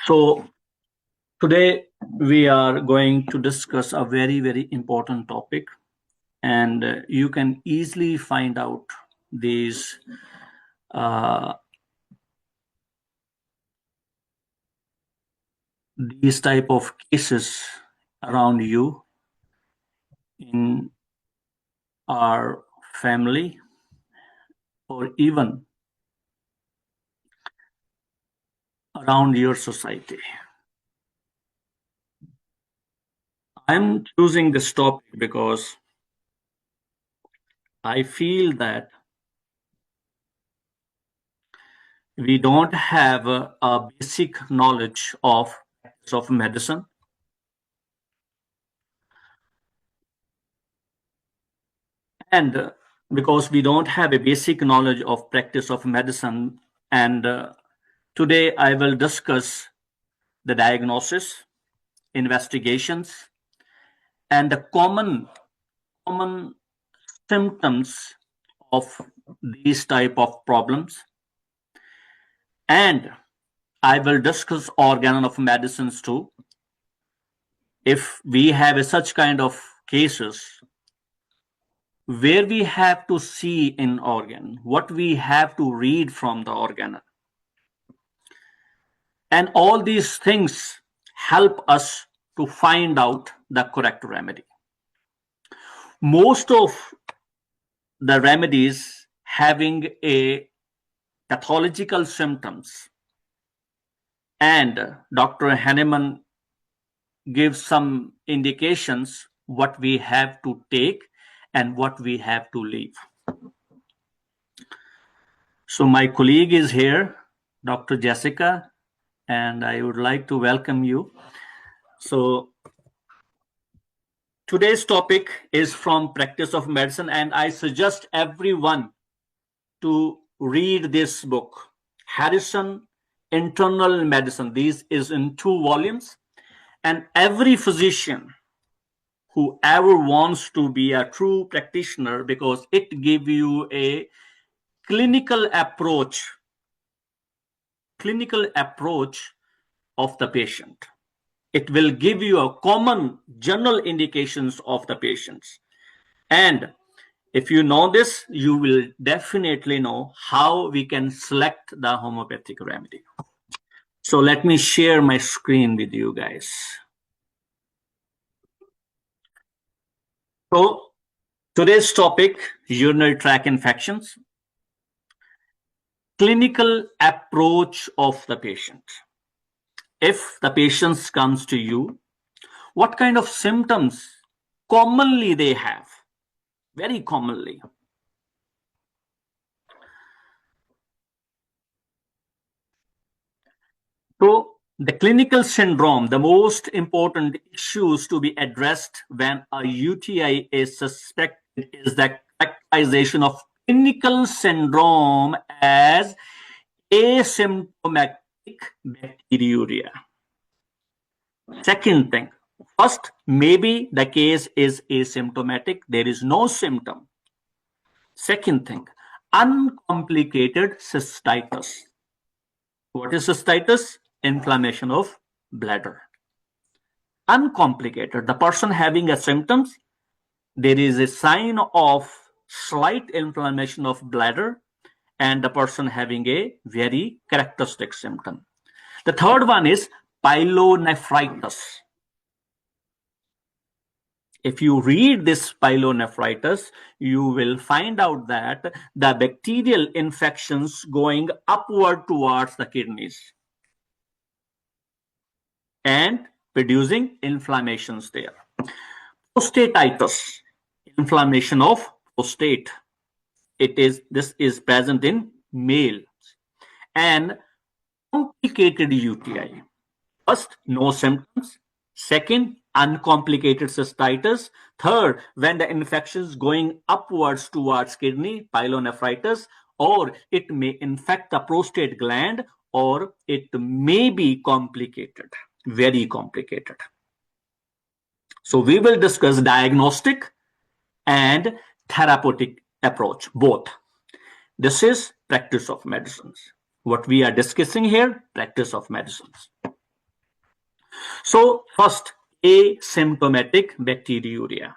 So today we are going to discuss a very important topic, and you can easily find out these uh, these type of cases around you in our family or even around your society. I'm choosing this topic because I feel that we don't have a basic knowledge of medicine, and because we don't have a basic knowledge of practice of medicine. And today I will discuss the diagnosis, investigations, and the common symptoms of these type of problems. And I will discuss organ of medicines too. If we have such kind of cases where we have to see in organ, what we have to read from the organ, and all these things help us to find out the correct remedy. Most of the remedies having a pathological symptoms, and Dr. Hahnemann gives some indications what we have to take and what we have to leave. So my colleague is here, Dr. Jessica, and I would like to welcome you. So today's topic is from Practice of Medicine, and I suggest everyone to read this book, Harrison Internal Medicine. This is in 2 volumes, and every physician who ever wants to be a true practitioner, because it gives you a clinical approach of the patient. It will give you a common general indications of the patients. And if you know this, you will definitely know how we can select the homeopathic remedy. So let me share my screen with you guys. So today's topic, urinary tract infections, clinical approach of the patient. If the patient comes to you, what kind of symptoms commonly they have? Very commonly. So the clinical syndrome, the most important issues to be addressed when a UTI is suspected is the characterization of clinical syndrome as asymptomatic bacteriuria. Second thing, first, maybe the case is asymptomatic, there is no symptom. Second thing, uncomplicated cystitis. What is cystitis? Inflammation of bladder. Uncomplicated, the person having a symptoms, there is a sign of slight inflammation of bladder, and the person having a very characteristic symptom. The third one is pyelonephritis. If you read this pyelonephritis, you will find out that the bacterial infections going upward towards the kidneys and producing inflammations there. Prostatitis, inflammation of prostate. This is present in males. And complicated UTI. First, no symptoms. Second, uncomplicated cystitis. Third, when the infection is going upwards towards kidney, pyelonephritis, or it may infect the prostate gland, or it may be complicated, very complicated. So we will discuss diagnostic and therapeutic approach, both. This is practice of medicines. What we are discussing here, practice of medicines. So first, asymptomatic bacteriuria.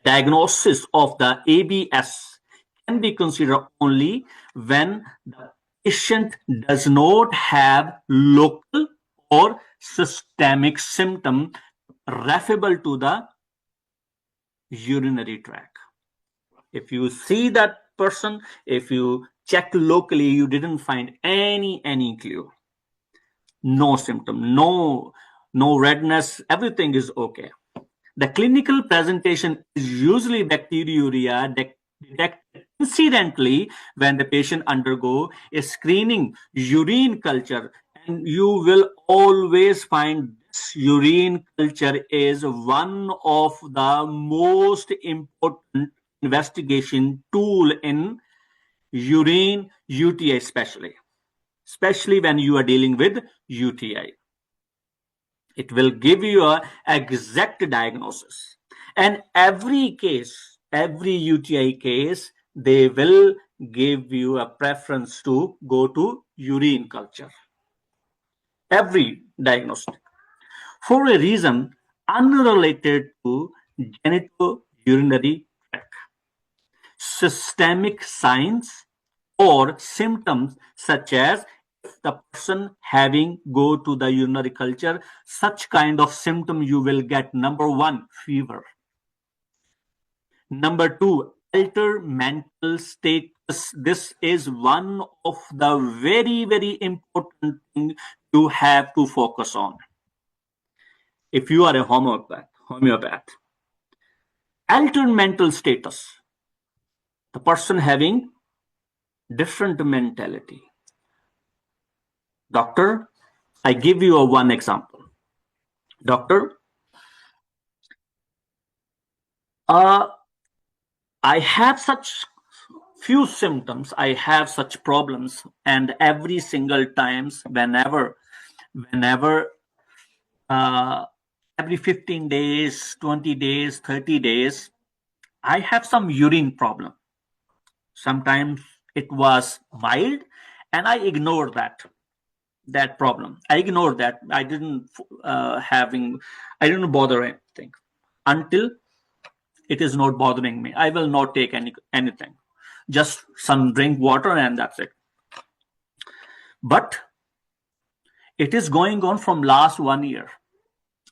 Diagnosis of the ABS can be considered only when the patient does not have local or systemic symptom referable to the urinary tract. If you see that person, if you check locally, you didn't find any clue, no symptom, no redness, everything is okay. The clinical presentation is usually bacteriuria detected incidentally when the patient undergo a screening urine culture, and you will always find this urine culture is one of the most important investigation tool in urine UTI, especially when you are dealing with UTI. It will give you a exact diagnosis. And every case, every UTI case, they will give you a preference to go to urine culture. Every diagnostic. For a reason unrelated to genitourinary tract. Systemic signs or symptoms such as if the person having go to the urinary culture, such kind of symptom you will get. Number one, fever. Number two, altered mental status. This is one of the very important thing you have to focus on. If you are a homeopath, altered mental status, the person having different mentality. Doctor, I give you one example. Doctor, I have such few symptoms, I have such problems, and every single times, whenever, uh, every 15 days, 20 days, 30 days, I have some urine problem. Sometimes it was mild, and I ignored that problem. I ignored that. I didn't I didn't bother anything until it is not bothering me. I will not take anything. Just some drink water and that's it. But it is going on from last 1 year.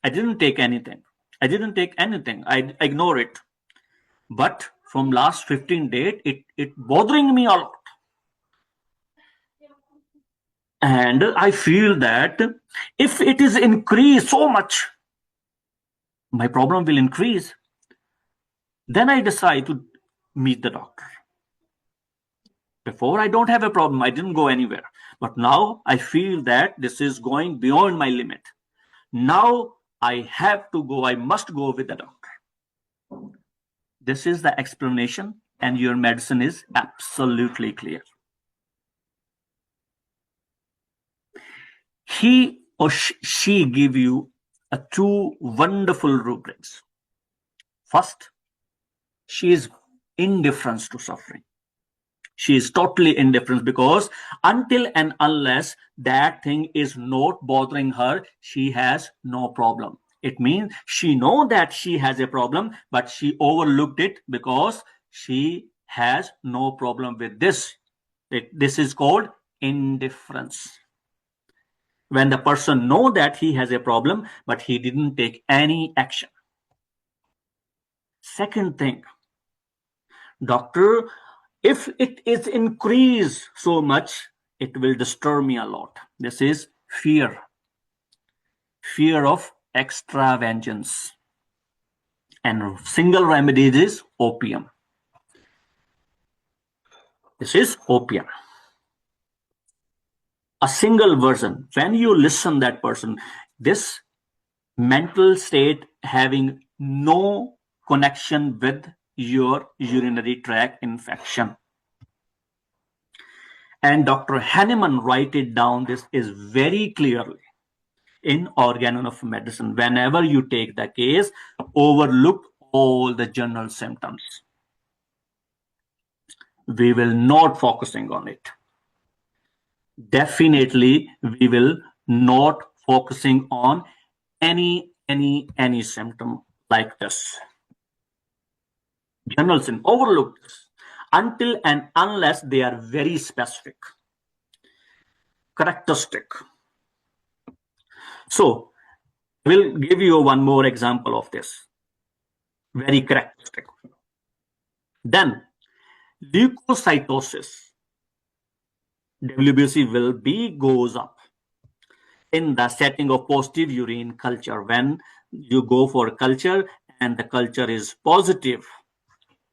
I didn't take anything. I ignore it. But from last 15 days, it bothering me a lot. And I feel that if it is increased so much, my problem will increase. Then I decide to meet the doctor. Before, I don't have a problem. I didn't go anywhere. But now I feel that this is going beyond my limit. Now I have to go. I must go with the doctor. This is the explanation, and your medicine is absolutely clear. He or she give you two wonderful rubrics. First, she is indifferent to suffering. She is totally indifferent, because until and unless that thing is not bothering her, she has no problem. It means she know that she has a problem, but she overlooked it because she has no problem with this. This is called indifference. When the person know that he has a problem, but he didn't take any action. Second thing, doctor, if it is increased so much, it will disturb me a lot. This is fear of extra vengeance. And single remedy is opium. This is opium. A single version. When you listen that person, this mental state having no connection with your urinary tract infection. And Dr. Hahnemann write it down. This is very clearly in Organon of Medicine. Whenever you take the case, overlook all the general symptoms. We will not focusing on it. Definitely, we will not focusing on any symptom like this. General symptom, overlook this until and unless they are very specific, characteristic. So we'll give you one more example of this, very characteristic. Then leukocytosis, WBC will be goes up in the setting of positive urine culture. When you go for culture and the culture is positive,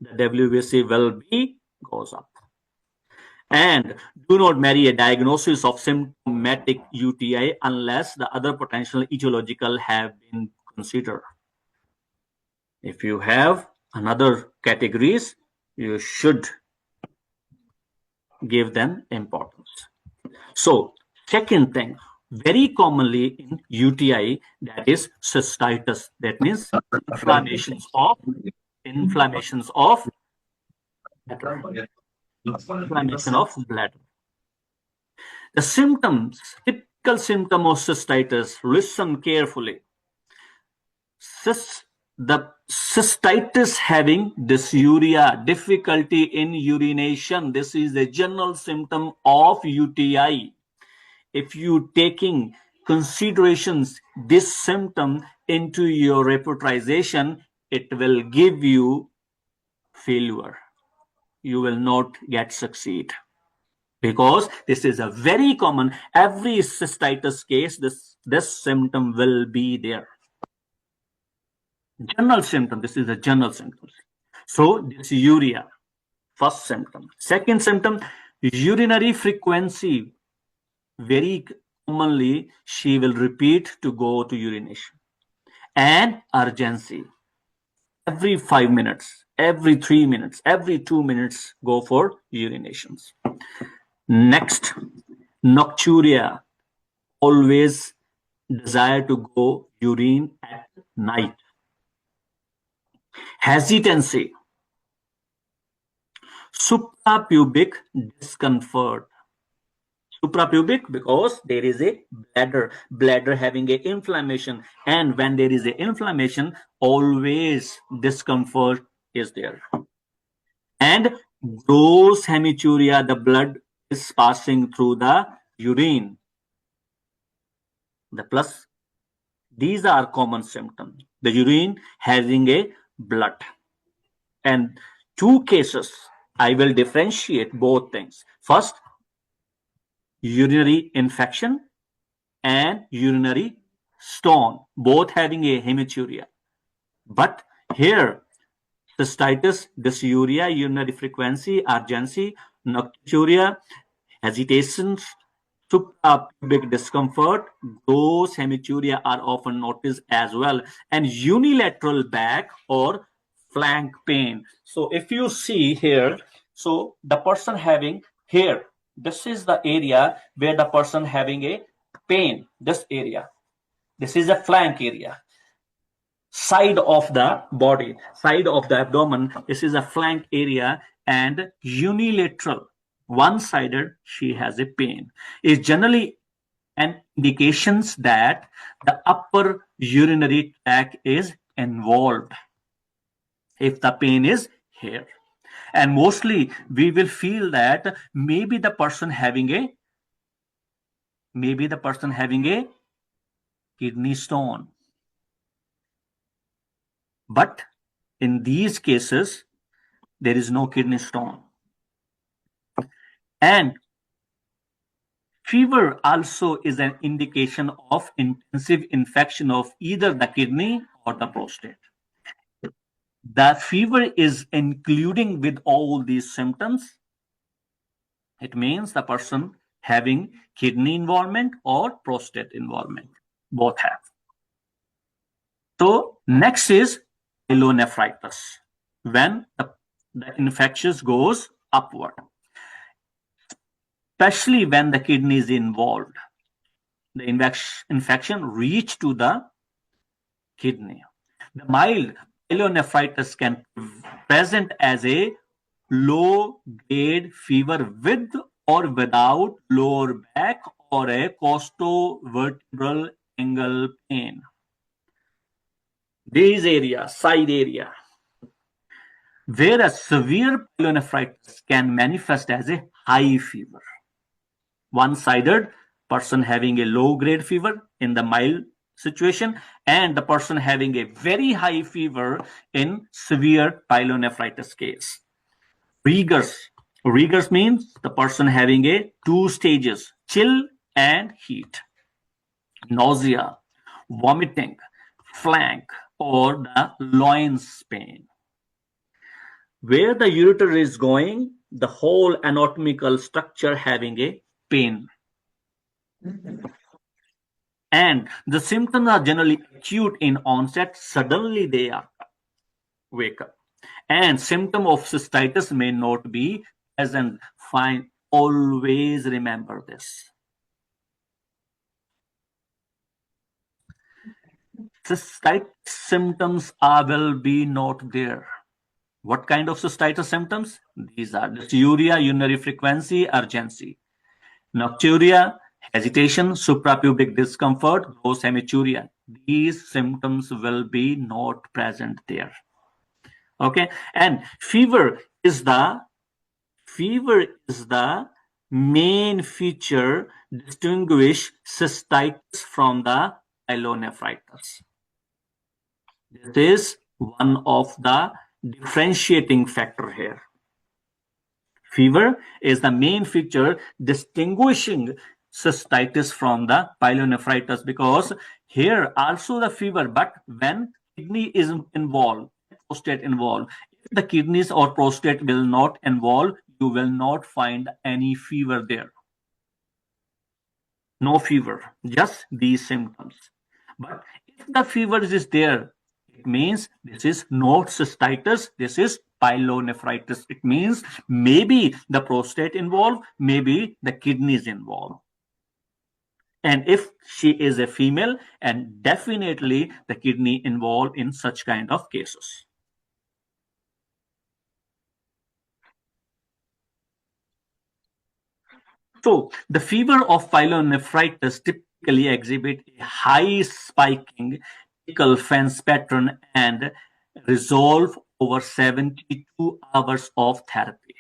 the WBC will be goes up. And do not marry a diagnosis of symptomatic UTI unless the other potential etiological have been considered. If you have another categories, you should give them importance. So second thing, very commonly in UTI, that is cystitis. That means inflammations of inflammation of bladder. The symptoms, typical symptom of cystitis, listen carefully. The cystitis having dysuria, difficulty in urination. This is a general symptom of UTI. If you taking considerations this symptom into your repertorization, it will give you failure. You will not get succeed, because this is a very common, every cystitis case, this symptom will be there. General symptom, this is a general symptom. So dysuria, first symptom. Second symptom, urinary frequency. Very commonly, she will repeat to go to urination. And urgency. Every 5 minutes, every 3 minutes, every 2 minutes, go for urinations. Next, nocturia. Always desire to go urine at night. Hesitancy. Suprapubic discomfort. Suprapubic, because there is a bladder having a inflammation, and when there is a inflammation, always discomfort is there. And gross hematuria, the blood is passing through the urine. The plus, these are common symptoms. The urine having a blood. And two cases, I will differentiate both things. First, urinary infection and urinary stone, both having a hematuria. But here, cystitis, dysuria, urinary frequency, urgency, nocturia, hesitations, suprapubic discomfort, gross hematuria are often noticed as well, and unilateral back or flank pain. So if you see here, so the person having here, this is the area where the person having a pain, this area. This is a flank area. Side of the body, side of the abdomen, this is a flank area, and unilateral, one-sided, she has a pain. Is generally an indications that the upper urinary tract is involved if the pain is here. And mostly we will feel that maybe the person having a kidney stone. But in these cases, there is no kidney stone. And fever also is an indication of intensive infection of either the kidney or the prostate. The fever is including with all these symptoms. It means the person having kidney involvement or prostate involvement. Both have. So next is pyelonephritis, when the infection goes upward, especially when the kidney is involved. The infection reach to the kidney. The mild pyelonephritis can present as a low-grade fever with or without lower back or a costovertebral angle pain. These areas, side area, whereas severe pyelonephritis can manifest as a high fever. One-sided, person having a low-grade fever in the mild situation, and the person having a very high fever in severe pyelonephritis case. Rigors. Rigors means the person having a two stages, chill and heat. Nausea, vomiting, flank, or the loins pain. Where the ureter is going, the whole anatomical structure having a pain. And the symptoms are generally acute in onset. Suddenly they are wake up. And symptom of cystitis may not be present. Fine. Always remember this. Cystitis symptoms will be not there. What kind of cystitis symptoms? These are dysuria, urinary frequency, urgency. Nocturia, hesitation, suprapubic discomfort, gross hematuria. These symptoms will be not present there. Okay, and fever is the main feature distinguish cystitis from the pyelonephritis. This is one of the differentiating factor here. Fever is the main feature distinguishing cystitis from the pyelonephritis, because here also the fever, but when kidney is involved, prostate involved, if the kidneys or prostate will not involve, you will not find any fever there. No fever, just these symptoms. But if the fever is there, it means this is not cystitis, this is pyelonephritis. It means maybe the prostate involved, maybe the kidneys involved. And if she is a female, and definitely the kidney involved in such kind of cases. So the fever of pyelonephritis typically exhibit a high spiking fence pattern and resolve over 72 hours of therapy.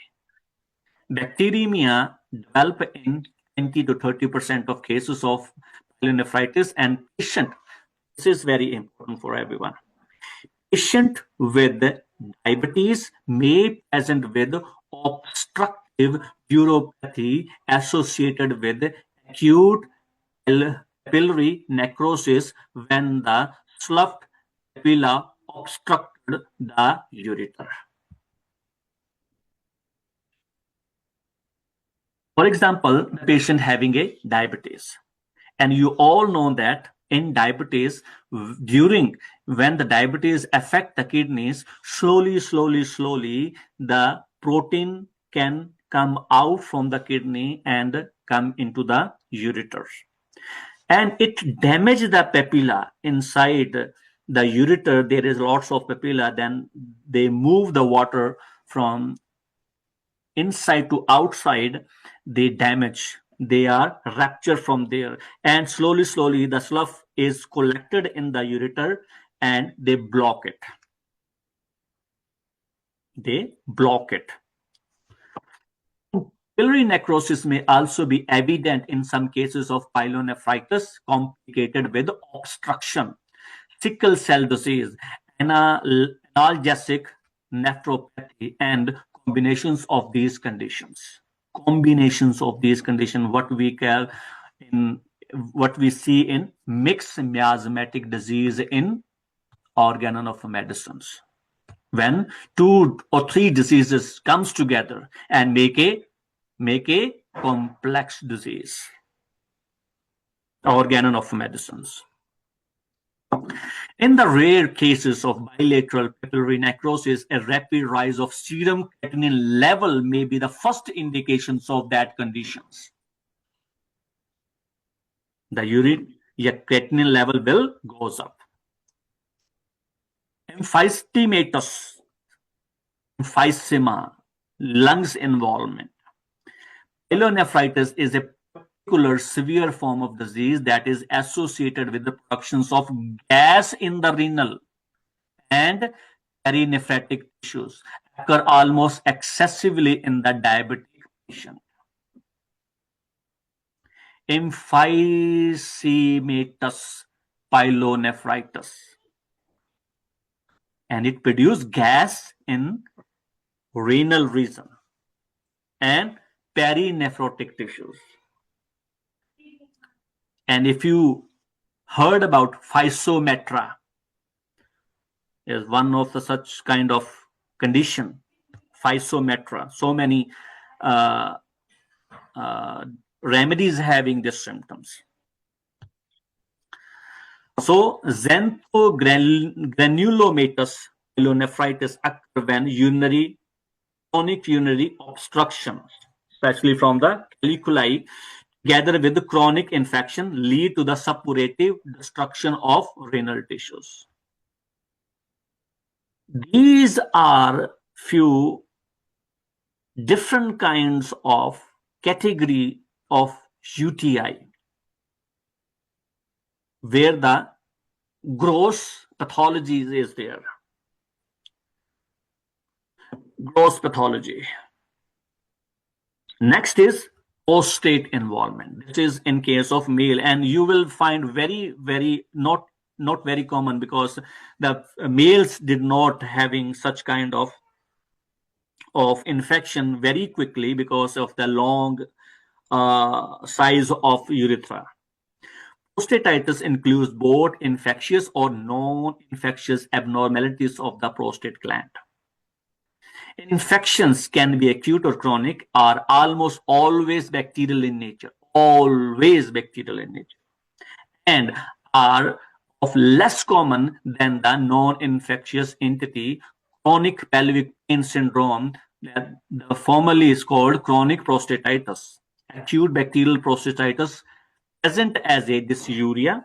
Bacteremia develop in 20 to 30% of cases of pyelonephritis, and this is very important for everyone. Patient with diabetes may present with obstructive uropathy associated with acute papillary necrosis when the sloughed papilla obstructed the ureter. For example, the patient having a diabetes, and you all know that in diabetes, during when the diabetes affect the kidneys, slowly, the protein can come out from the kidney and come into the ureter. And it damages the papilla inside the ureter. There is lots of papilla, then they move the water from inside to outside, they damage, they are ruptured from there, and slowly the slough is collected in the ureter and they block it. Papillary necrosis may also be evident in some cases of pyelonephritis complicated with obstruction, sickle cell disease, analgesic nephropathy, and combinations of these conditions. What we see in mixed miasmatic disease in organ of medicines, when 2 or 3 diseases comes together and make a complex disease, organ of medicines. In the rare cases of bilateral papillary necrosis, a rapid rise of serum creatinine level may be the first indications of that conditions. The urine creatinine level will goes up. Emphysema, lungs involvement. Pyelonephritis is a particular severe form of disease that is associated with the productions of gas in the renal. and perinephritic tissues occur almost excessively in the diabetic patient. Emphysematous pyelonephritis, and it produces gas in renal region and perinephrotic tissues. And if you heard about physometra, is one of the such kind of condition, physometra. So many uh, uh, remedies having these symptoms. So xanthogranulomatous pyelonephritis occur when chronic urinary obstruction, especially from the caliculi, together with the chronic infection, lead to the suppurative destruction of renal tissues. These are few different kinds of category of UTI where the gross pathology is there. Gross pathology. Next is prostate involvement. This is in case of male, and you will find very not very common because the males did not having such kind of infection very quickly because of the long size of urethra. Prostatitis includes both infectious or non-infectious abnormalities of the prostate gland. Infections can be acute or chronic, are almost always bacterial in nature, and are of less common than the non-infectious entity. Chronic pelvic pain syndrome, that formerly is called chronic prostatitis. Acute bacterial prostatitis present as a dysuria,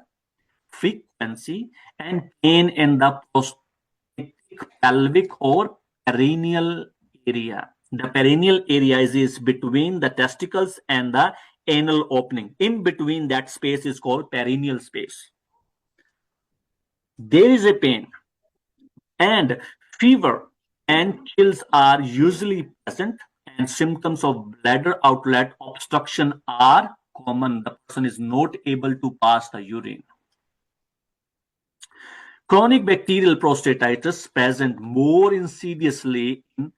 frequency, and pain in the prostatic, pelvic, or perineal area. The perineal area is between the testicles and the anal opening. In between that space is called perineal space. There is a pain, and fever and chills are usually present, and symptoms of bladder outlet obstruction are common. The person is not able to pass the urine. Chronic bacterial prostatitis present more insidiously in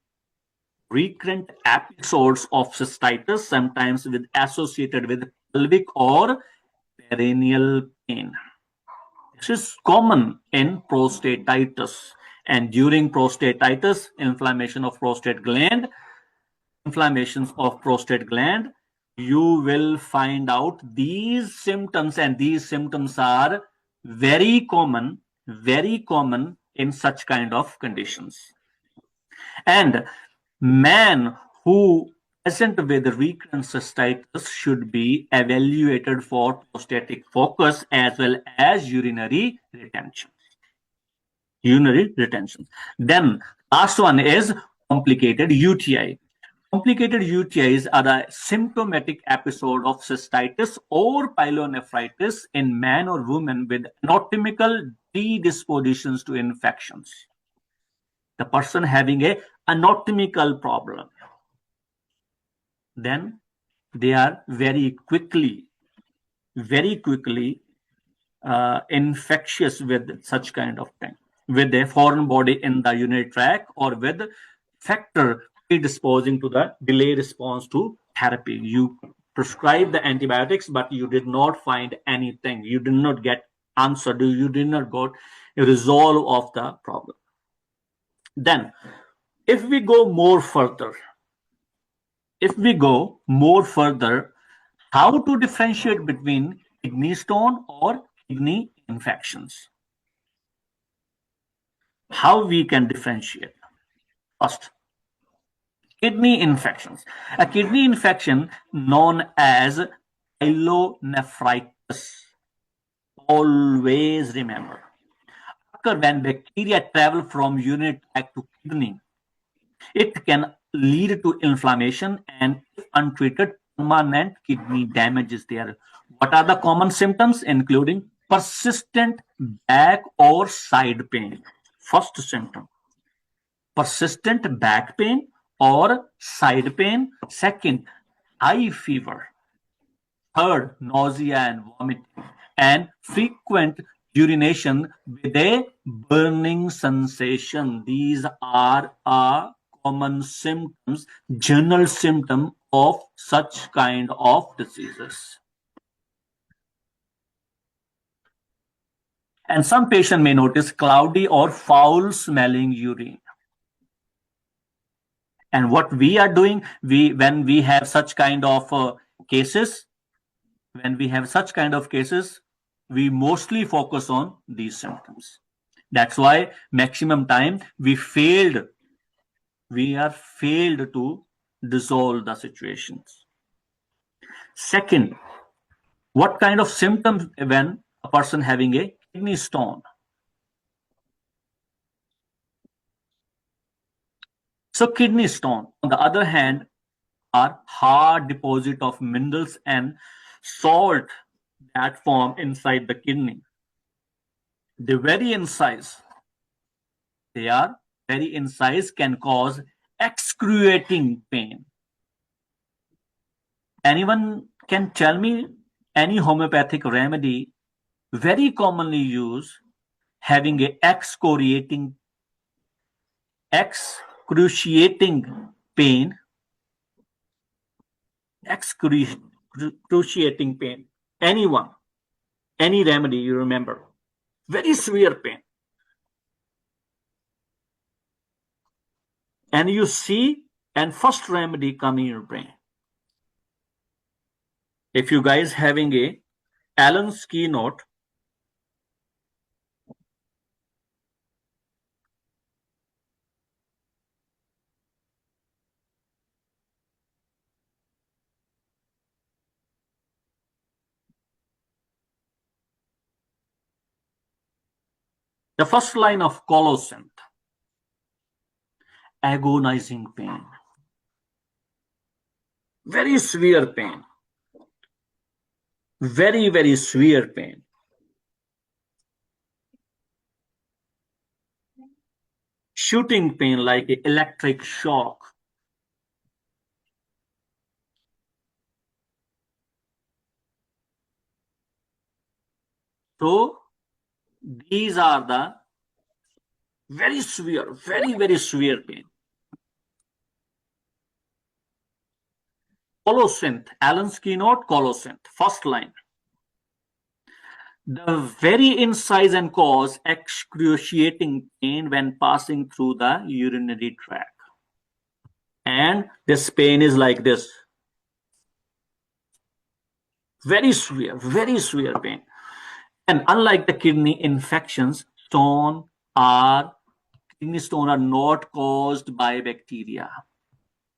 recurrent episodes of cystitis, sometimes associated with pelvic or perineal pain. This is common in prostatitis, and during prostatitis, inflammations of prostate gland, you will find out these symptoms, and these symptoms are very common in such kind of conditions. And man who present with recurrent cystitis should be evaluated for prostatic focus as well as urinary retention. Then last one is complicated UTI. Complicated UTIs are a symptomatic episode of cystitis or pyelonephritis in man or woman with anatomical predispositions to infections. The person having a anatomical problem, then they are very quickly infectious with such kind of thing, with a foreign body in the urinary tract or with factor predisposing to the delayed response to therapy. You prescribe the antibiotics, but you did not find anything. You did not get answer. You did not got a resolve of the problem. Then, if we go more further, how to differentiate between kidney stone or kidney infections? How we can differentiate? First, kidney infections. A kidney infection known as pyelonephritis, always remember, occur when bacteria travel from urinary tract to kidney. It can lead to inflammation, and if untreated, permanent kidney damage is there. What are the common symptoms? Including persistent back or side pain, First symptom, persistent back pain or side pain. Second, high fever. Third, nausea and vomiting. And frequent urination with a burning sensation. These are common symptoms, general symptom of such kind of diseases. And some patient may notice cloudy or foul smelling urine. And what we are doing, when we have such kind of cases, we mostly focus on these symptoms. That's why maximum time we are failed to dissolve the situations. Second, what kind of symptoms when a person having a kidney stone? So kidney stone, on the other hand, are hard deposit of minerals and salt that form inside the kidney. They vary in size. They are very in size, can cause excruciating pain. Anyone can tell me any homeopathic remedy very commonly used having a excruciating pain, excruciating pain. Anyone, any remedy you remember, very severe pain. And you see, and first remedy come in your brain. If you guys having a Allen's keynote, the first line of Colosant, agonizing pain, very severe pain, very, very severe pain. Shooting pain like an electric shock. So these are the very severe, very, very severe pain. Colosant, Allen's keynote, Colosant, first line. The very in size and cause excruciating pain when passing through the urinary tract. And this pain is like this. Very severe pain. And unlike the kidney infections, kidney stone are not caused by bacteria.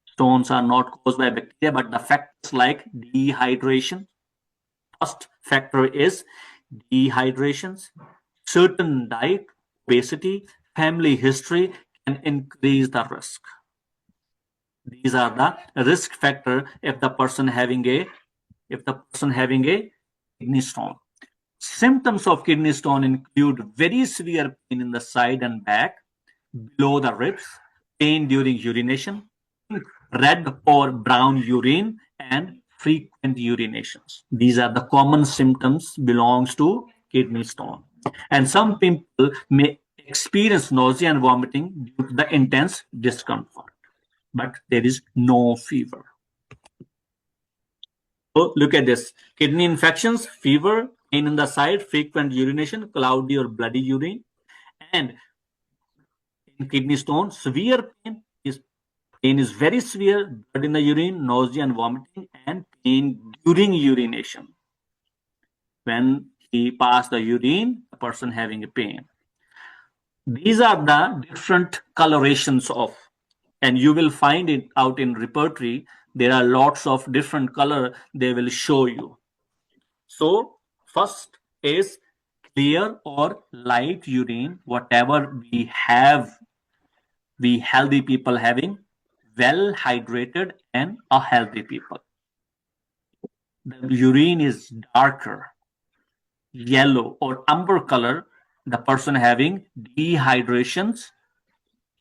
Stones are not caused by bacteria, but the factors like dehydration. First factor is dehydrations. Certain diet, obesity, family history can increase the risk. These are the risk factor if the person having a kidney stone. Symptoms of kidney stone include very severe pain in the side and back, below the ribs, pain during urination, red or brown urine, and frequent urinations. These are the common symptoms belongs to kidney stone. And some people may experience nausea and vomiting due to the intense discomfort, but there is no fever. So look at this. Kidney infections, fever, pain in the side, frequent urination, cloudy or bloody urine. And in kidney stone, severe pain is very severe, blood in the urine, nausea and vomiting, and pain during urination. When he passed the urine, the person having a pain. These are the different colorations of, and you will find it out in repertory. There are lots of different color they will show you. So first is clear or light urine, whatever we have, we healthy people having, well hydrated and a healthy people. The urine is darker, yellow or umber color The person having dehydrations,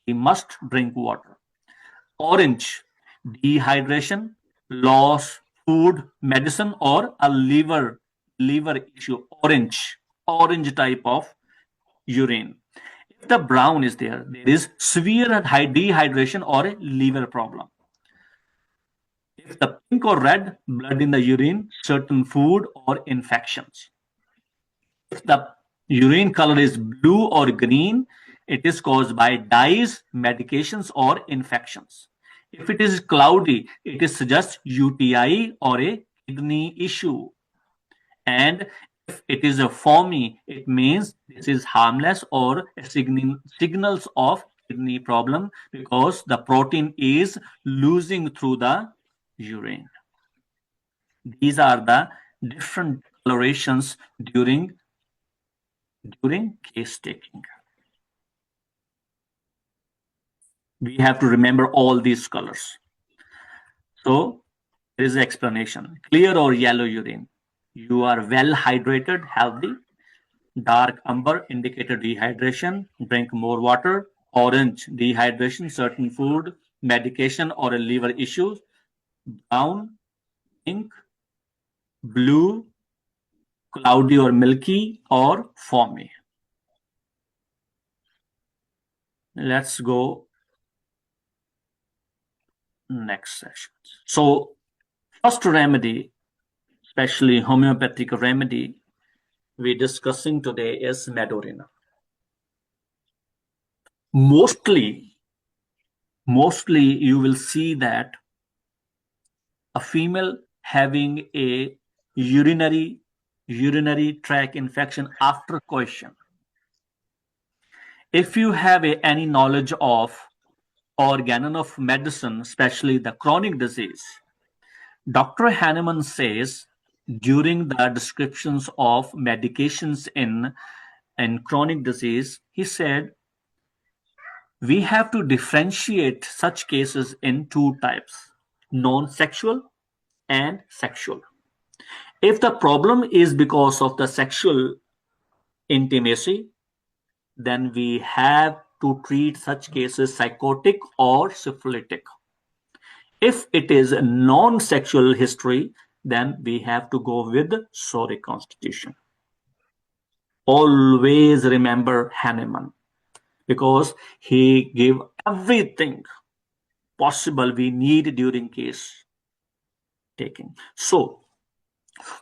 he must drink water. Orange, dehydration, loss, food, medicine, or a liver issue. Orange type of urine. If the brown is there, there is severe dehydration or a liver problem. If the pink or red, blood in the urine, certain food or infections. If the urine color is blue or green, it is caused by dyes, medications, or infections. If it is cloudy, it is just UTI or a kidney issue. And if it is a foamy, it means this is harmless or a signals of kidney problem because the protein is losing through the urine. These are the different colorations during case taking. We have to remember all these colors. So there is an explanation. Clear or yellow urine. You are well hydrated, healthy. Dark umber indicated dehydration. Drink more water. Orange, dehydration, certain food, medication, or a liver issue. Brown, pink, blue, cloudy or milky, or foamy. Let's go next session. So first remedy, especially homeopathic remedy, we're discussing today is Medorina. Mostly you will see that a female having a urinary tract infection after question. If you have any knowledge of organon of medicine, especially the chronic disease, Dr. Hahnemann says during the descriptions of medications in chronic disease, he said we have to differentiate such cases in two types, non-sexual and sexual. If the problem is because of the sexual intimacy, then we have to treat such cases psychotic or syphilitic. If it is a non-sexual history, then we have to go with psoriatic constitution. Always remember Hahnemann because he gave everything possible we need during case taking. So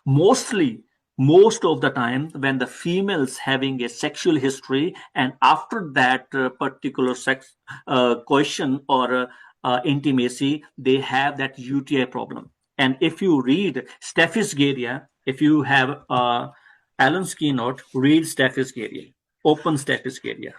most of the time when the females having a sexual history and after that particular sex question or intimacy, they have that UTI problem. And if you read Staphylococcus, if you have Alan's keynote, read Staphylococcus, open Staphylococcus.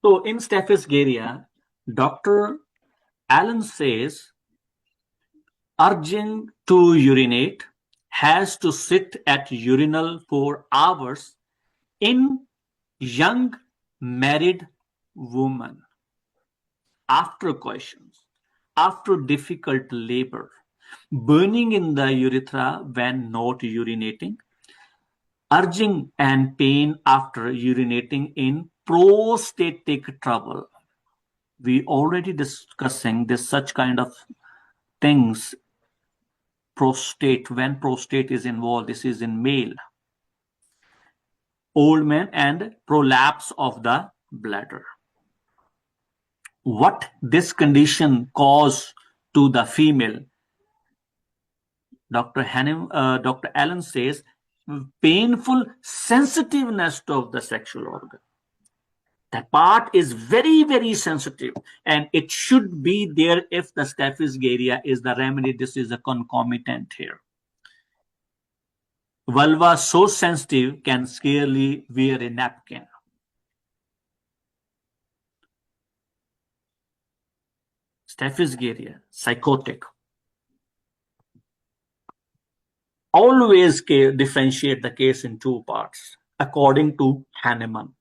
So in Staphylococcus, Dr. Allen says urging to urinate has to sit at urinal for hours in young married woman after questions, after difficult labor, burning in the urethra when not urinating, urging and pain after urinating in prostatic trouble. We already discussing this such kind of things. Prostate, when prostate is involved, this is in male, old man, and prolapse of the bladder. What this condition cause to the female, Dr. Allen says, painful sensitiveness of the sexual organ. That part is very, very sensitive, and it should be there if the Staphylococcus is the remedy. This is a concomitant here. Vulva so sensitive can scarcely wear a napkin. Staphylococcus, psychotic. always differentiate the case in two parts according to Hahnemann,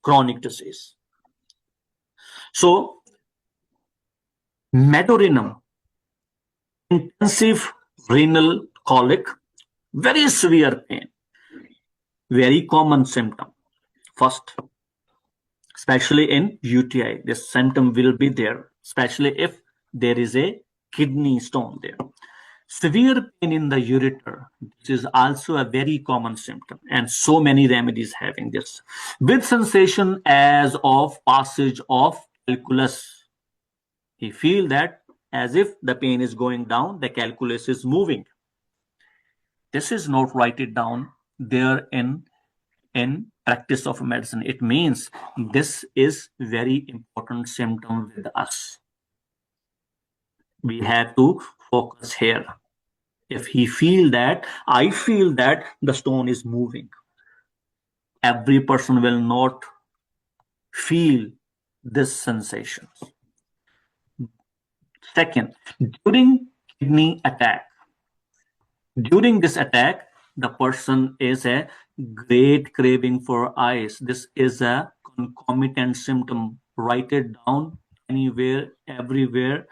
chronic disease. So, medurinum, intensive renal colic, very severe pain, very common symptom. First, especially in UTI, this symptom will be there, especially if there is a kidney stone there. Severe pain in the ureter, this is also a very common symptom, and so many remedies having this. With sensation as of passage of calculus. He feel that as if the pain is going down, the calculus is moving. This is not write it down there in practice of medicine. It means this is very important symptom with us. We have to focus here. If he feel that, I feel that the stone is moving, every person will not feel this sensation. Second, during kidney attack, during this attack, the person is a great craving for ice. This is a concomitant symptom. Write it down anywhere, everywhere.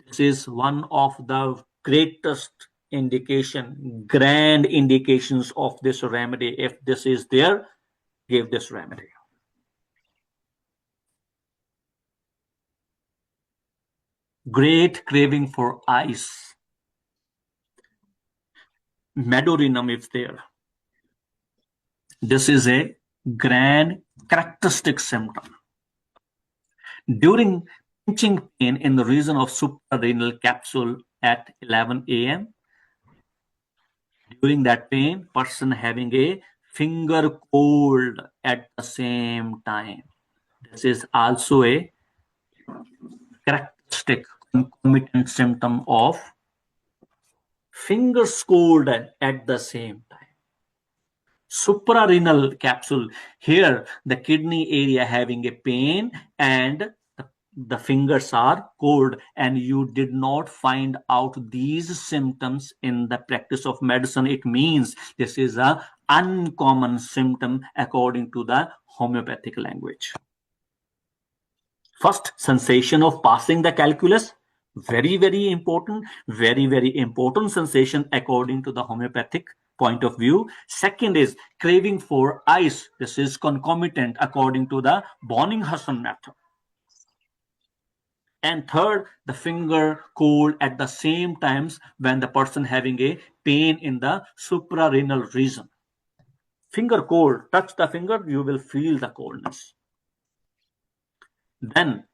This is one of the greatest indication, grand indications of this remedy. If this is there, give this remedy. Great craving for ice. Medurinum is there. This is a grand characteristic symptom. During pinching pain in the region of suprarenal capsule at 11 a.m., during that pain, person having a finger cold at the same time. This is also a characteristic concomitant symptom of fingers cold at the same time. Suprarenal capsule, here the kidney area having a pain and the fingers are cold, and you did not find out these symptoms in the practice of medicine. It means this is an uncommon symptom according to the homeopathic language. First, sensation of passing the calculus, very, very important, very, very important sensation according to the homeopathic point of view. Second is craving for ice. This is concomitant according to the Bonninghausen method. And third, the finger cold at the same times when the person having a pain in the suprarenal region. Finger cold, touch the finger, you will feel the coldness. Then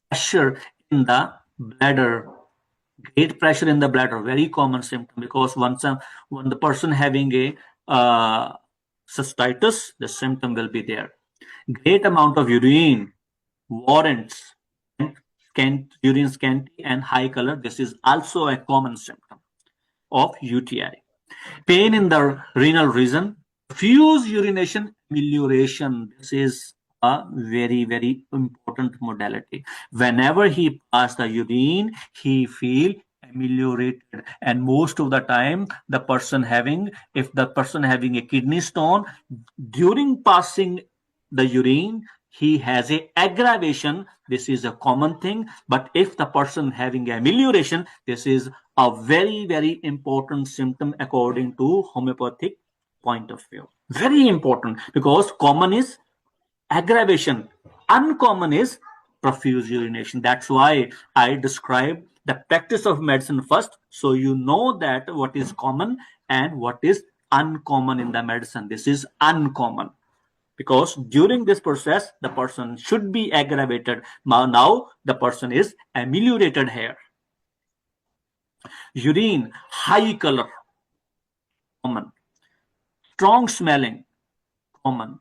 pressure in the bladder, great pressure in the bladder, very common symptom, because when the person having a cystitis, the symptom will be there. Great amount of urine, warrants, urine scanty and high color. This is also a common symptom of UTI. Pain in the renal region, diffuse urination, amelioration. This is a very, very important modality. Whenever he pass the urine, he feel ameliorated, and most of the time the person having, if the person having a kidney stone, during passing the urine, he has a aggravation. This is a common thing. But if the person having amelioration, this is a very, very important symptom according to homeopathic point of view. Very important, because common is aggravation, uncommon is profuse urination. That's why I describe the practice of medicine first, so you know that what is common and what is uncommon in the medicine. This is uncommon, because during this process the person should be aggravated. Now the person is ameliorated here. Urine, high color, common. Strong smelling, common.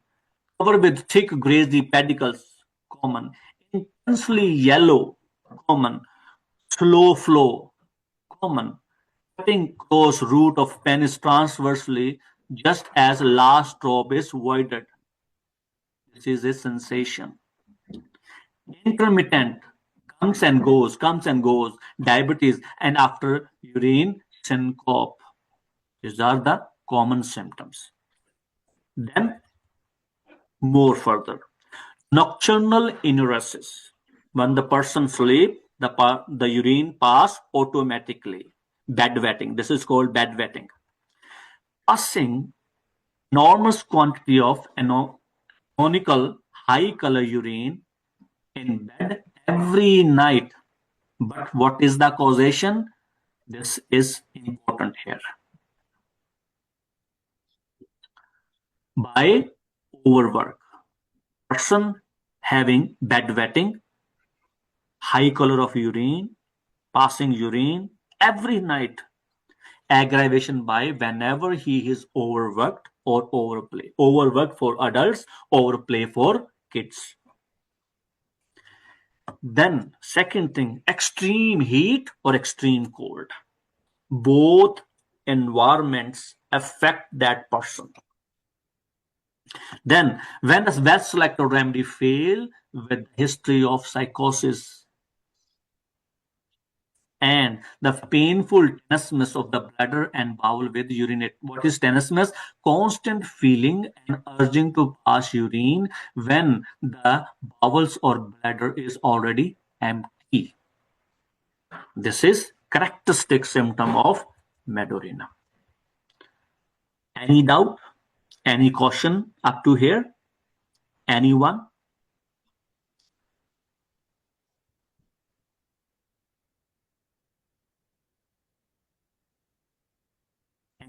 Covered with thick greasy pedicles, common. Intensely yellow, common. Slow flow, common. Cutting close root of penis transversely, just as last drop is voided. This is a sensation. Intermittent, comes and goes, diabetes, and after urine, syncope. These are the common symptoms. Then more further, nocturnal enuresis. When the person sleep, the urine pass automatically. Bedwetting. This is called bedwetting. Passing enormous quantity of canonical high color urine in bed every night. But what is the causation? This is important here. By overwork. Person having bedwetting, high color of urine, passing urine every night. Aggravation by whenever he is overworked or overplay. Overwork for adults, overplay for kids. Then, second thing, extreme heat or extreme cold. Both environments affect that person. Then, when does well-selected remedy fail? With history of psychosis and the painful tenesmus of the bladder and bowel with urinate. What is tenesmus? Constant feeling and urging to pass urine when the bowels or bladder is already empty. This is characteristic symptom of Medorrhea. Any doubt? Any caution up to here? Anyone?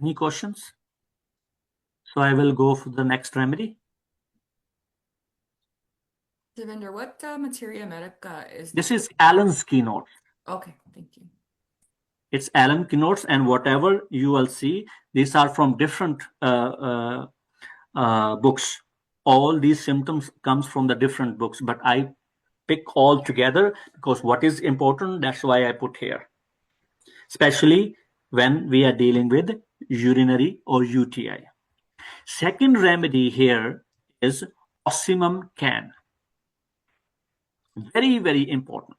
Any questions? So I will go for the next remedy. Devendra, what materia medica is this? Is Allen's keynote. Okay, thank you. It's Allen keynotes, and whatever you will see, these are from different books. All these symptoms comes from the different books, but I pick all together because what is important, that's why I put here. Especially when we are dealing with urinary or UTI. Second remedy here is Ocimum can. Very, very important.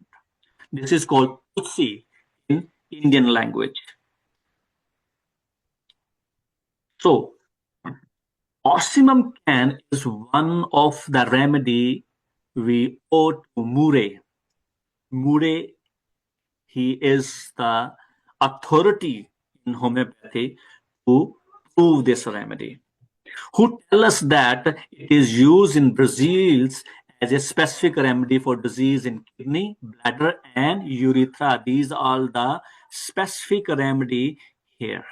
This is called Tutsi in Indian language. So, Ocimum can is one of the remedy we owe to Murray. Murray, he is the authority in homeopathy to prove this remedy. Who tell us that it is used in Brazil as a specific remedy for disease in kidney, bladder, and urethra. These are the specific remedy here.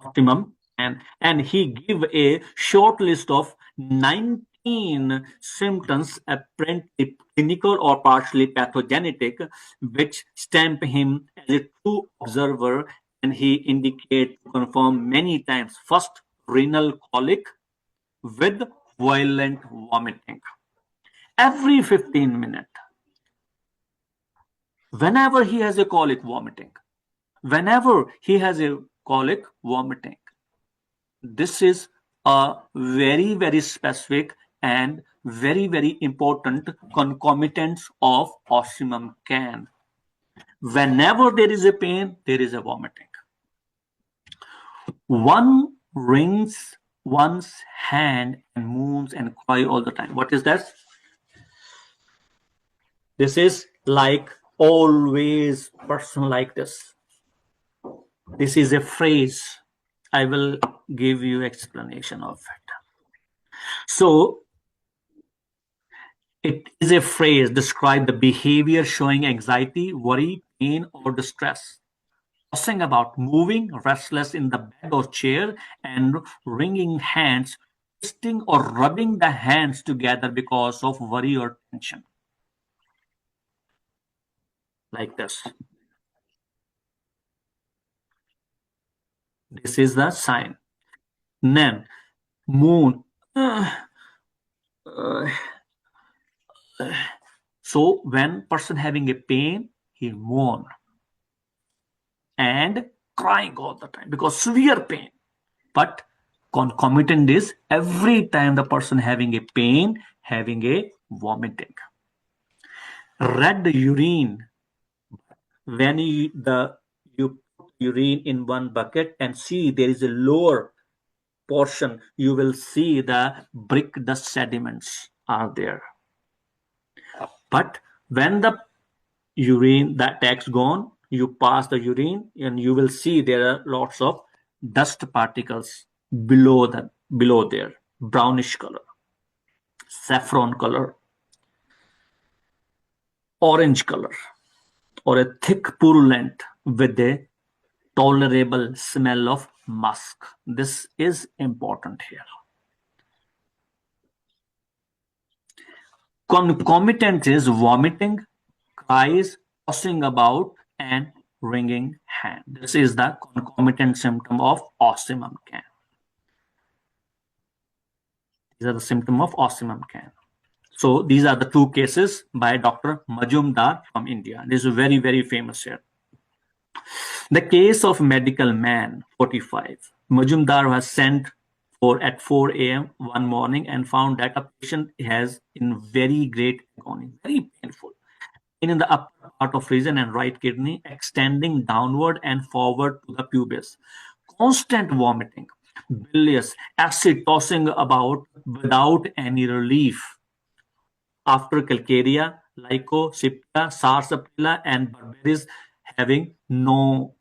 Optimum, and he give a short list of 19 symptoms apparently clinical or partially pathogenic, which stamp him as a true observer, and he indicate to confirm many times. First, renal colic with violent vomiting every 15 minutes. Whenever he has a colic, vomiting. Whenever he has a colic, vomiting. This is a very, very specific and very, very important concomitants of Ocimum can. Whenever there is a pain, there is a vomiting. One wrings one's hand and moans and cry all the time. What is that? This is like always person like this. This is a phrase. I will give you explanation of it. So it is a phrase describe the behavior showing anxiety, worry, pain, or distress. Tossing about, moving restless in the bed or chair, and wringing hands, twisting or rubbing the hands together because of worry or tension. Like this. This is the sign. Then, moon. So when person having a pain, he moan and crying all the time because severe pain. But concomitant is every time the person having a pain, having a vomiting. Red urine, when you put urine in one bucket and see there is a lower portion, you will see the brick dust sediments are there. But when the urine, that tax gone, you pass the urine and you will see there are lots of dust particles below there, brownish color, saffron color, orange color, or a thick purulent with a tolerable smell of musk. This is important here. Concomitant is vomiting, cries, tossing about, and wringing hand. This is the concomitant symptom of osmum can. These are the symptoms of osmum can. So these are the two cases by Dr. Majumdar from India. This is very, very famous here. The case of medical man, 45. Majumdar was sent for at 4 a.m. one morning and found that a patient has in very great agony, very painful, in the upper part of region and right kidney, extending downward and forward to the pubis. Constant vomiting, bilious, acid tossing about without any relief. After Calcarea, Lycosipia, Sarsaparilla, and Barbaris having no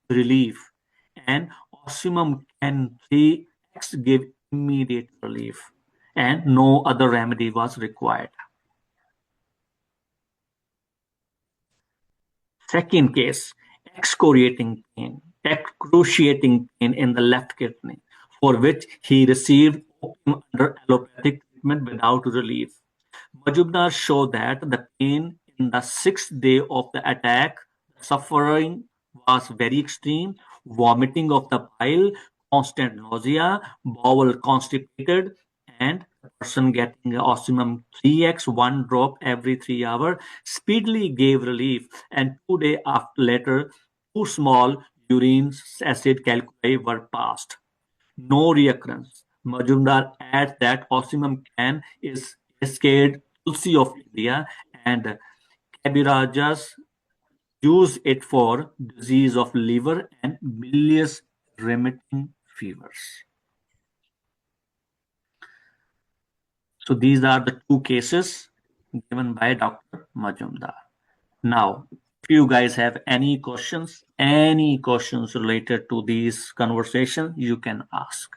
relief, and Osmum can 3x give immediate relief, and no other remedy was required. Second case, excruciating pain in the left kidney, for which he received opium under allopathic treatment without relief. Majumdar showed that the pain in the sixth day of the attack, suffering was very extreme, vomiting of the bile, constant nausea, bowel constipated, and the person getting osmum 3x, one drop every 3 hours, speedily gave relief, and 2 days later, two small urine acid calculi were passed. No reoccurrence. Majumdar adds that osmum can is scared tulsi of India, and Kabirajas use it for disease of liver and bilious remitting fevers. So these are the two cases given by Dr. Majumdar. Now, if you guys have any questions related to these conversations, you can ask.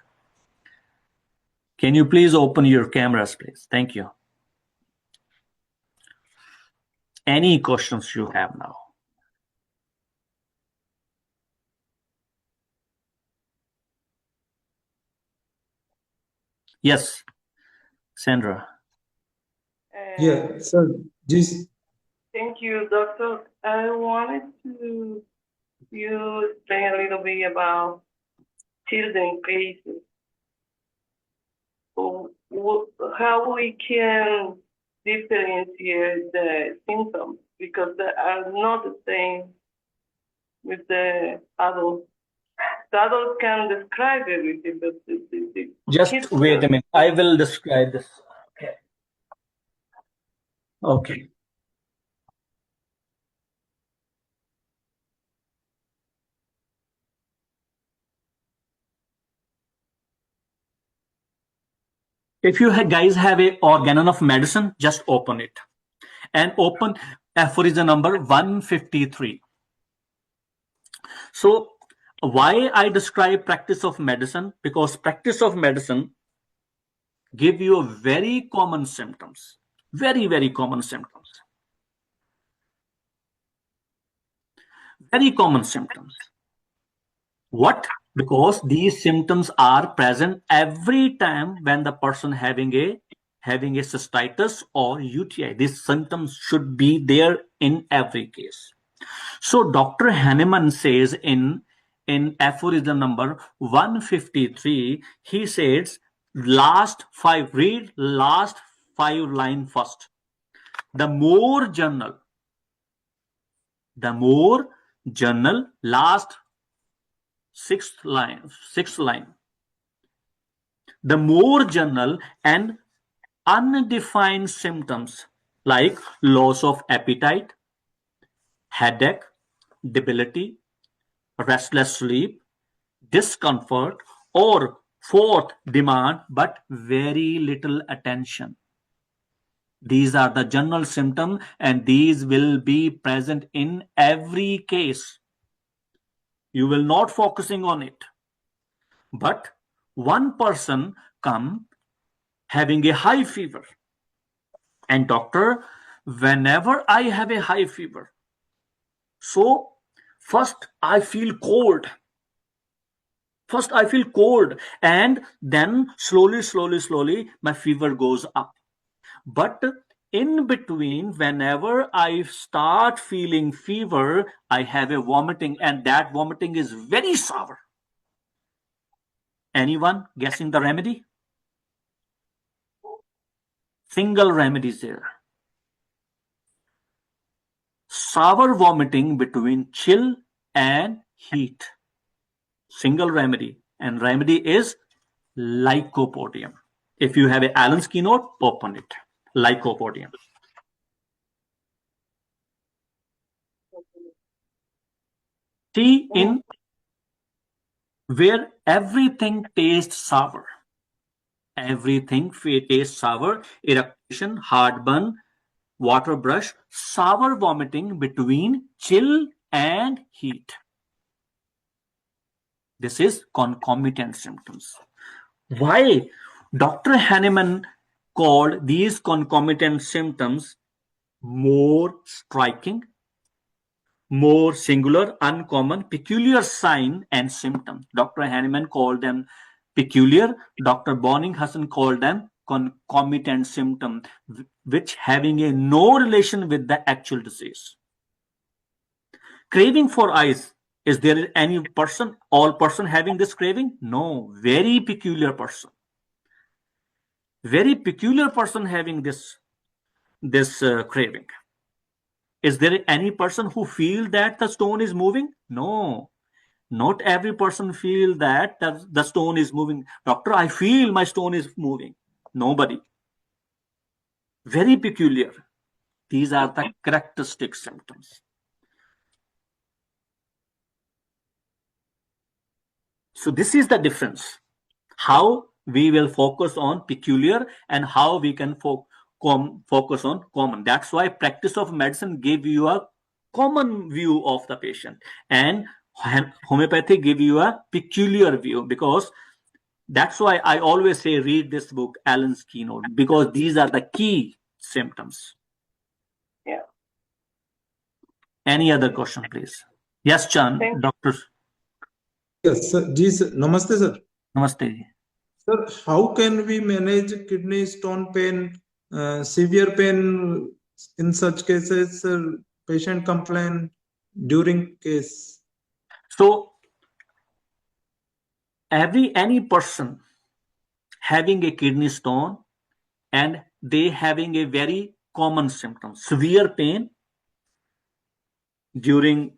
Can you please open your cameras, please? Thank you. Any questions you have now? Yes, Sandra. Yeah, sir. This Thank you, doctor. I wanted to you explain a little bit about children cases. How we can differentiate the symptoms because they are not the same with the adults. The adults can describe everything, but the Just kids wait a can. minute. I will describe this. Okay. Okay. If you guys have a organon of medicine, just open it and open aphorism number 153. So why I describe practice of medicine? Because practice of medicine give you very common symptoms, very common symptoms, very common symptoms. What? Because these symptoms are present every time when the person having a cystitis or UTI. These symptoms should be there in every case. So Dr. Hahnemann says in aphorism number 153, he says read last 5 lines first. The more journal, last sixth line. The more general and undefined symptoms like loss of appetite, headache, debility, restless sleep, discomfort, or fourth, demand but very little attention. These are the general symptoms, and these will be present in every case. You will not focusing on it. But one person come having a high fever, and doctor, whenever I have a high fever, so first I feel cold. First I feel cold, and then slowly my fever goes up. But in between, whenever I start feeling fever, I have a vomiting, and that vomiting is very sour. Anyone guessing the remedy? Single remedy is there. Sour vomiting between chill and heat. Single remedy. And remedy is lycopodium. If you have a Allen's keynote, open it. Lycopodium. Tea in where everything tastes sour. Everything tastes sour. Eructation, heartburn, water brush, sour vomiting between chill and heat. This is concomitant symptoms. Why Dr. Hahnemann called these concomitant symptoms more striking, more singular, uncommon, peculiar sign and symptom. Dr. Hahnemann called them peculiar. Dr. Bonning-Hassan called them concomitant symptom, which having a no relation with the actual disease. Craving for ice. Is there any person, all person having this craving? No, very peculiar person. Very peculiar person having this craving. Is there any person who feel that the stone is moving? No, not every person feel that the stone is moving. Doctor, I feel my stone is moving. Nobody. Very peculiar. These are the characteristic symptoms. So this is the difference. How we will focus on peculiar and how we can focus on common. That's why practice of medicine give you a common view of the patient, and homeopathy give you a peculiar view, because that's why I always say read this book, Allen's Keynote, because these are the key symptoms. Yeah. Any other question, please? Yes, Chan, doctor. Yes, sir. Namaste, sir. Namaste. Sir, how can we manage kidney stone pain, severe pain in such cases? Patient complain during case. So any person having a kidney stone and they having a very common symptom, severe pain during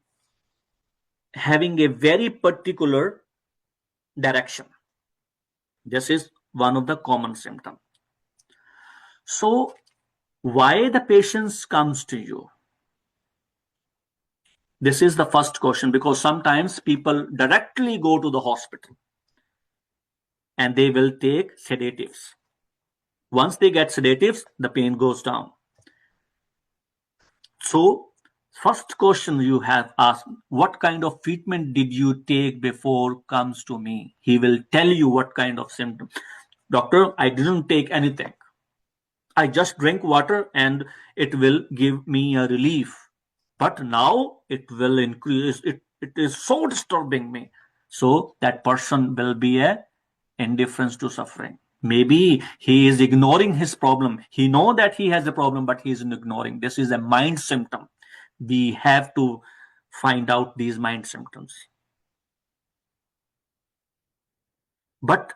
having a very particular direction. This is one of the common symptoms. So why the patients comes to you? This is the first question, because sometimes people directly go to the hospital and they will take sedatives. Once they get sedatives, the pain goes down. So first question you have asked, what kind of treatment did you take before comes to me? He will tell you what kind of symptom. Doctor, I didn't take anything. I just drink water and it will give me a relief. But now it will increase. It is so disturbing me. So that person will be a indifference to suffering. Maybe he is ignoring his problem. He know that he has a problem, but he is ignoring. This is a mind symptom. We have to find out these mind symptoms. But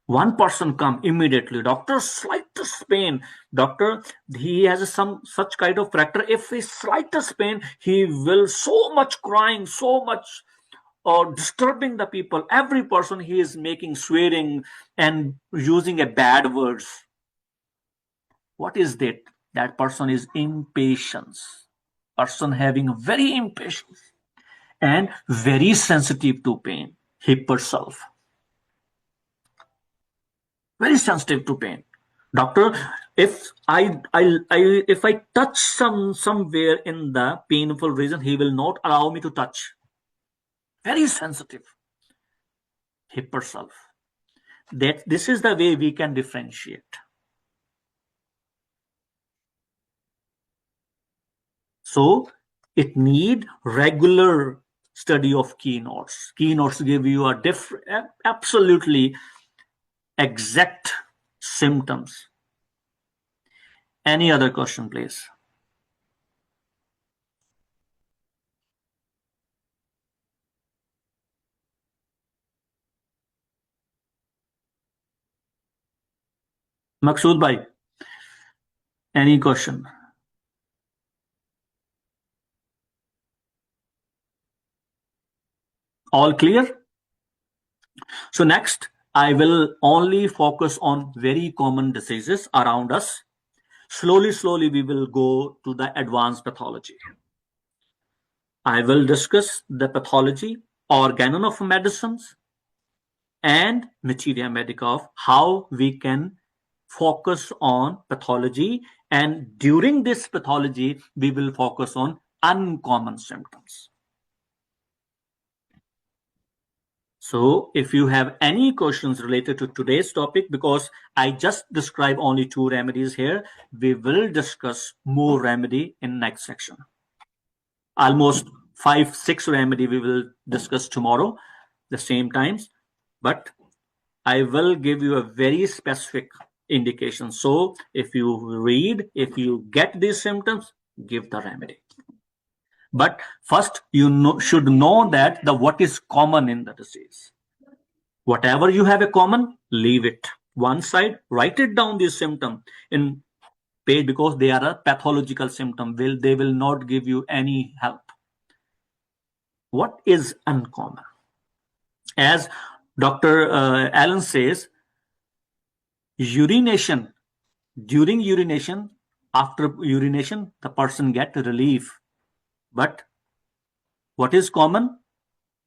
one person come immediately, doctor, slightest pain. Doctor, he has some such kind of character. If his slightest pain, he will so much crying, so much or disturbing the people. Every person he is making swearing and using a bad words. What is that? That person is impatience. Person having very impatience. and very sensitive to pain. Hip herself. Very sensitive to pain. Doctor, if if I touch somewhere in the painful region, he will not allow me to touch. Very sensitive. Hip herself. That this is the way we can differentiate. So it need regular study of keynotes. Keynotes give you a different, absolutely exact symptoms. Any other question, please? Maqsood bhai, any question? All clear? So next, I will only focus on very common diseases around us. Slowly, we will go to the advanced pathology. I will discuss the pathology, organon of medicines, and materia medica of how we can focus on pathology. And during this pathology, we will focus on uncommon symptoms. So if you have any questions related to today's topic, because I just described only 2 remedies here, we will discuss more remedy in next section. Almost 5-6 remedy we will discuss tomorrow, the same times, but I will give you a very specific indication. So if you read, if you get these symptoms, give the remedy. But first, you should know that what is common in the disease. Whatever you have a common, leave it one side, write it down, this symptom in page, because they are a pathological symptom. They will not give you any help. What is uncommon? As Dr. Allen says, urination, during urination, after urination, the person get relief. But what is common?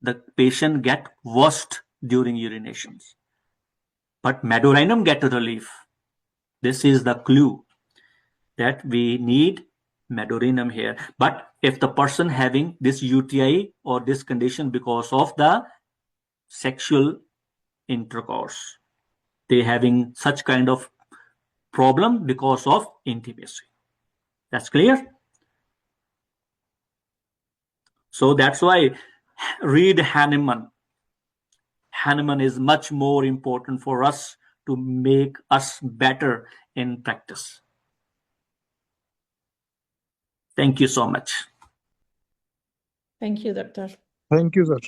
The patient get worst during urinations. But medurinum get relief. This is the clue that we need medurinum here. But if the person having this UTI or this condition because of the sexual intercourse, they having such kind of problem because of intimacy. That's clear? So that's why read Hahnemann. Hahnemann is much more important for us to make us better in practice. Thank you so much. Thank you, Doctor. Thank you, sir.